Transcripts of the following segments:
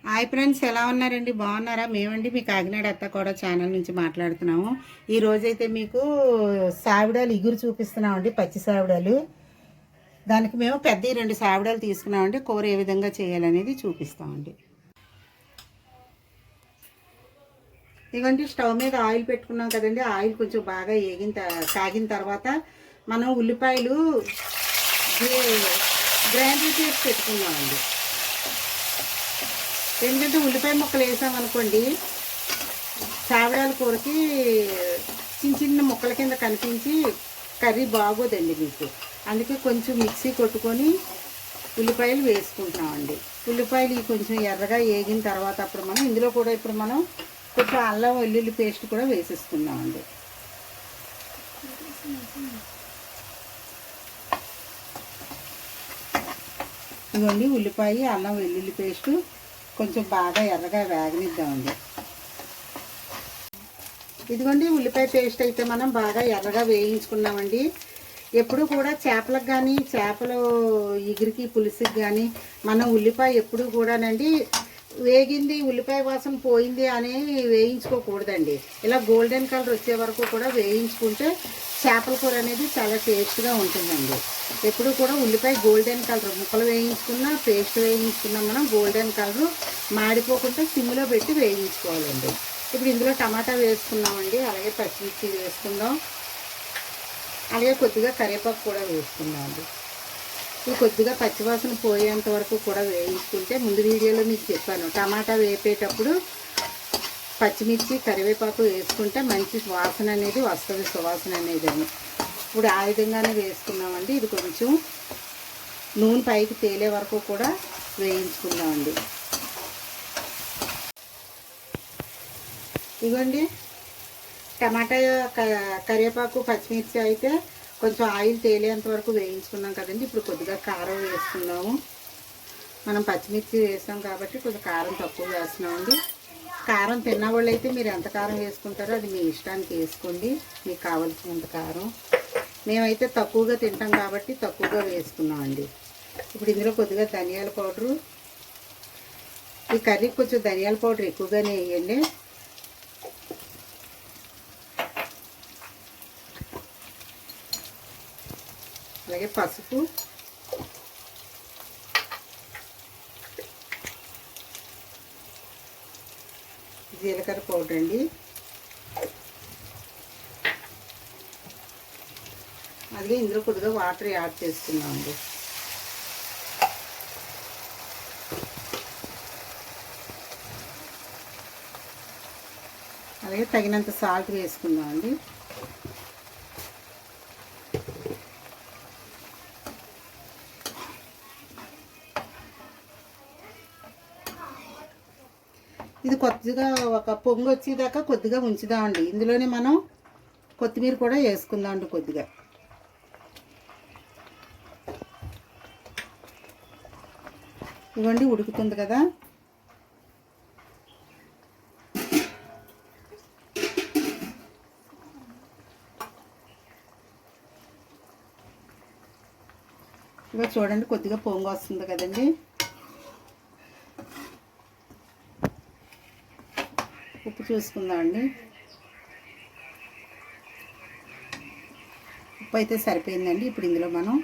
Hi friends, ఎలా ఉన్నారండి? బాగున్నారా? మేమండి మీ కాకినాడ అత్త కూడా ఛానల్ నుంచి మాట్లాడుతున్నాము. ఈ రోజైతే మీకు సావిడాలు ఇగురు చూపిస్తున్నామండి, పచ్చి సావిడాలు. దానికి మేము పెద్ద 2 సావిడాలు తీసుకున్నామండి. కూర ఏ విధంగా చేయాలనేది చూపిస్తామండి. ఇదిగోండి, స్టవ్ మీద ఆయిల్ పెట్టుకున్నాం కదండి. ఆయిల్ కొంచెం బాగా కాగిన తర్వాత మనం ఉల్లిపాయలు గ్రైండర్ చేసి పెట్టుకున్నామండి. ఎందుకంటే ఉల్లిపాయ ముక్కలు వేసామనుకోండి, సావిడాల కూరకి చిన్న చిన్న ముక్కల కింద కనిపించి కర్రీ బాగోదండి మీకు. అందుకే కొంచెం మిక్సీ కొట్టుకొని ఉల్లిపాయలు వేసుకుంటున్నామండి. ఉల్లిపాయలు కొంచెం ఎర్రగా వేగిన తర్వాత అప్పుడు మనం ఇందులో కూడా ఇప్పుడు మనం కొంచెం అల్లం వెల్లుల్లి పేస్ట్ కూడా వేసేసుకుందామండి. ఇదిగోండి, ఉల్లిపాయ అల్లం వెల్లుల్లి పేస్టు కొంచెం బాగా ఎర్రగా వేగనిద్దామండి. ఇదిగోండి, ఉల్లిపాయ పేస్ట్ అయితే మనం బాగా ఎర్రగా వేయించుకున్నామండి. ఎప్పుడు కూడా చేపలకు కానీ చేపలు ఇగురికి పులుసుకి కానీ మనం ఉల్లిపాయ ఎప్పుడు కూడానండి వేగింది ఉల్లిపాయ వాసన పోయింది అని వేయించుకోకూడదండి. ఇలా గోల్డెన్ కలర్ వచ్చే వరకు కూడా వేయించుకుంటే చేపల కూర అనేది చాలా టేస్ట్గా ఉంటుందండి. ఎప్పుడు కూడా ఉల్లిపాయ గోల్డెన్ కలర్ ముక్కలు వేయించుకున్నా పేస్ట్ వేయించుకున్నా మనం గోల్డెన్ కలర్ మాడిపోకుండా సిమ్లో పెట్టి వేయించుకోవాలండి. ఇప్పుడు ఇందులో టమాటా వేసుకున్నామండి, అలాగే పచ్చిమిర్చి వేసుకుందాం, అలాగే కొద్దిగా కరివేపాకు కూడా వేసుకుందామండి. ఇది కొద్దిగా పచ్చివాసన పోయేంత వరకు కూడా వేయించుకుంటే, ముందు వీడియోలో మీకు చెప్పాను, టమాటా వేపేటప్పుడు పచ్చిమిర్చి కరివేపాకు వేసుకుంటే మంచి వాసన అనేది వస్తుంది, సువాసన అనేది అని. ఇప్పుడు ఆ విధంగానే వేసుకున్నామండి. ఇది కొంచెం నూనె పైకి తేలే వరకు కూడా వేయించుకుందామండి. ఇదిగోండి, టమాటా కరివేపాకు పచ్చిమిర్చి అయితే కొంచెం ఆయిల్ తేలేంత వరకు వేయించుకున్నాం కదండి. ఇప్పుడు కొద్దిగా కారం వేసుకున్నాము. మనం పచ్చిమిర్చి వేసాం కాబట్టి కొంచెం కారం తక్కువ వేస్తున్నామండి. కారం తిన్నవాళ్ళు అయితే మీరు ఎంత కారం వేసుకుంటారో అది మీ ఇష్టానికి వేసుకోండి, మీకు కావాల్సినంత కారం. మేమైతే తక్కువగా తింటాం కాబట్టి తక్కువగా వేసుకున్నామండి. ఇప్పుడు ఇందులో కొద్దిగా ధనియాల పౌడరు, ఈ కర్రీకి కొంచెం ధనియాల పౌడర్ ఎక్కువగానే వేయండి. అలాగే పసుపు, జీలకర్ర పౌడర్ అండి, అలాగే ఇందులో కొద్దిగా వాటర్ యాడ్ చేసుకున్నామండి. అలాగే తగినంత సాల్ట్ వేసుకుందామండి. ఇది కొద్దిగా ఒక పొంగు వచ్చేదాకా కొద్దిగా ఉంచుదామండి. ఇందులోనే మనం కొత్తిమీర కూడా వేసుకుందామండి కొద్దిగా. ఇవ్వండి, ఉడుకుతుంది కదా. ఇక చూడండి, కొద్దిగా పొంగు వస్తుంది కదండి. ఉప్పు చూసుకుందామండి. ఉప్పు అయితే సరిపోయిందండి. ఇప్పుడు ఇందులో మనం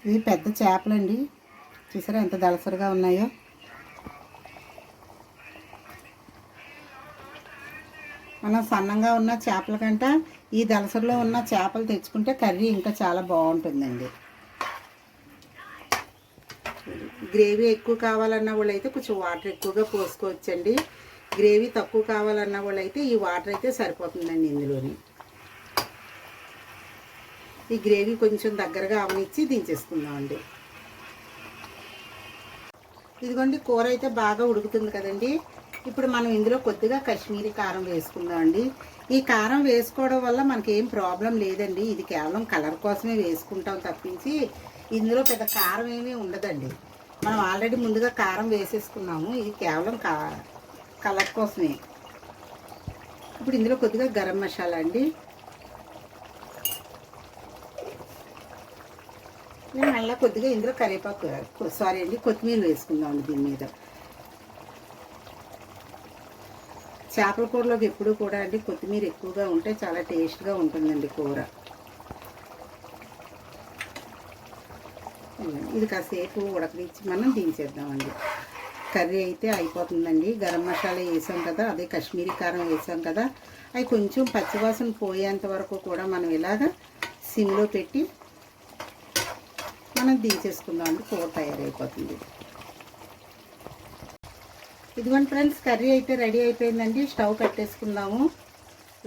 ఇవి పెద్ద చేపలండి, చూసారా ఎంత దళసరిగా ఉన్నాయో. మనం సన్నంగా ఉన్న చేపల కంటే ఈ దళసరిలో ఉన్న చేపలు తెచ్చుకుంటే కర్రీ ఇంకా చాలా బాగుంటుందండి. గ్రేవీ ఎక్కువ కావాలన్న వాళ్ళు అయితే కొంచెం వాటర్ ఎక్కువగా పోసుకోవచ్చండి. గ్రేవీ తక్కువ కావాలన్న వాళ్ళు అయితే ఈ వాటర్ అయితే సరిపోతుందండి. ఇందులోని ఈ గ్రేవీ కొంచెం దగ్గరగా అవనిచ్చి దించేసుకుందామండి. ఇదిగోండి, కూర అయితే బాగా ఉడుకుతుంది కదండి. ఇప్పుడు మనం ఇందులో కొద్దిగా కాశ్మీరీ కారం వేసుకుందామండి. ఈ కారం వేసుకోవడం వల్ల మనకి ఏం ప్రాబ్లం లేదండి. ఇది కేవలం కలర్ కోసమే వేసుకుంటాం తప్పించి ఇందులో పెద్ద కారం ఏమీ ఉండదండి. మనం ఆల్రెడీ ముందుగా కారం వేసేసుకున్నాము. ఇది కేవలం కలర్ కోసమే. ఇప్పుడు ఇందులో కొద్దిగా గరం మసాలా అండి. మళ్ళీ కొద్దిగా ఇందులో కరివేపాకు సారీ అండి కొత్తిమీర వేసుకుందామండి దీని మీద. చేపల కూరలోకి ఎప్పుడు కూడా అండి కొత్తిమీర ఎక్కువగా ఉంటే చాలా టేస్ట్గా ఉంటుందండి కూర. ఇది కాసేపు ఉడకనిచ్చి మనం దించేద్దామండి. కర్రీ అయితే అయిపోతుందండి. గరం మసాలా వేసాం కదా, అదే కాశ్మీరీ కారం వేసాం కదా, అవి కొంచెం పచ్చివాసన పోయేంత వరకు కూడా మనం ఇలాగ సిమ్లో పెట్టి మనం దించేసుకుందామండి. కూర తయారైపోతుంది. ఇదిగోండి ఫ్రెండ్స్, కర్రీ అయితే రెడీ అయిపోయిందండి. స్టవ్ కట్టేసుకుందాము.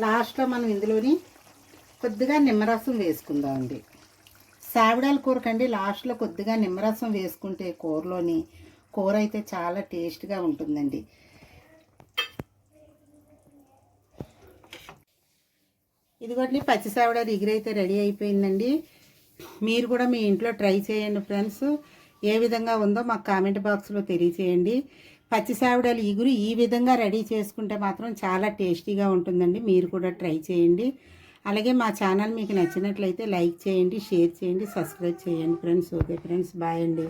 లాస్ట్లో మనం ఇందులోని కొద్దిగా నిమ్మరసం వేసుకుందామండి. సావిడాల కూరకండి లాస్ట్లో కొద్దిగా నిమ్మరసం వేసుకుంటే కూరలోని కూర అయితే చాలా టేస్ట్గా ఉంటుందండి. ఇదిగోండి పచ్చి సావిడాల ఇగురు అయితే రెడీ అయిపోయిందండి. మీరు కూడా మీ ఇంట్లో ట్రై చేయండి ఫ్రెండ్స్. ఏ విధంగా ఉందో మాకు కామెంట్ బాక్స్లో తెలియచేయండి. పచ్చి సావిడాల ఇగురు ఈ విధంగా రెడీ చేసుకుంటే మాత్రం చాలా టేస్టీగా ఉంటుందండి. మీరు కూడా ట్రై చేయండి. అలాగే మా ఛానల్ మీకు నచ్చినట్లయితే లైక్ చేయండి, షేర్ చేయండి, సబ్స్క్రైబ్ చేయండి ఫ్రెండ్స్. ఓకే ఫ్రెండ్స్, బాయ్ అండి.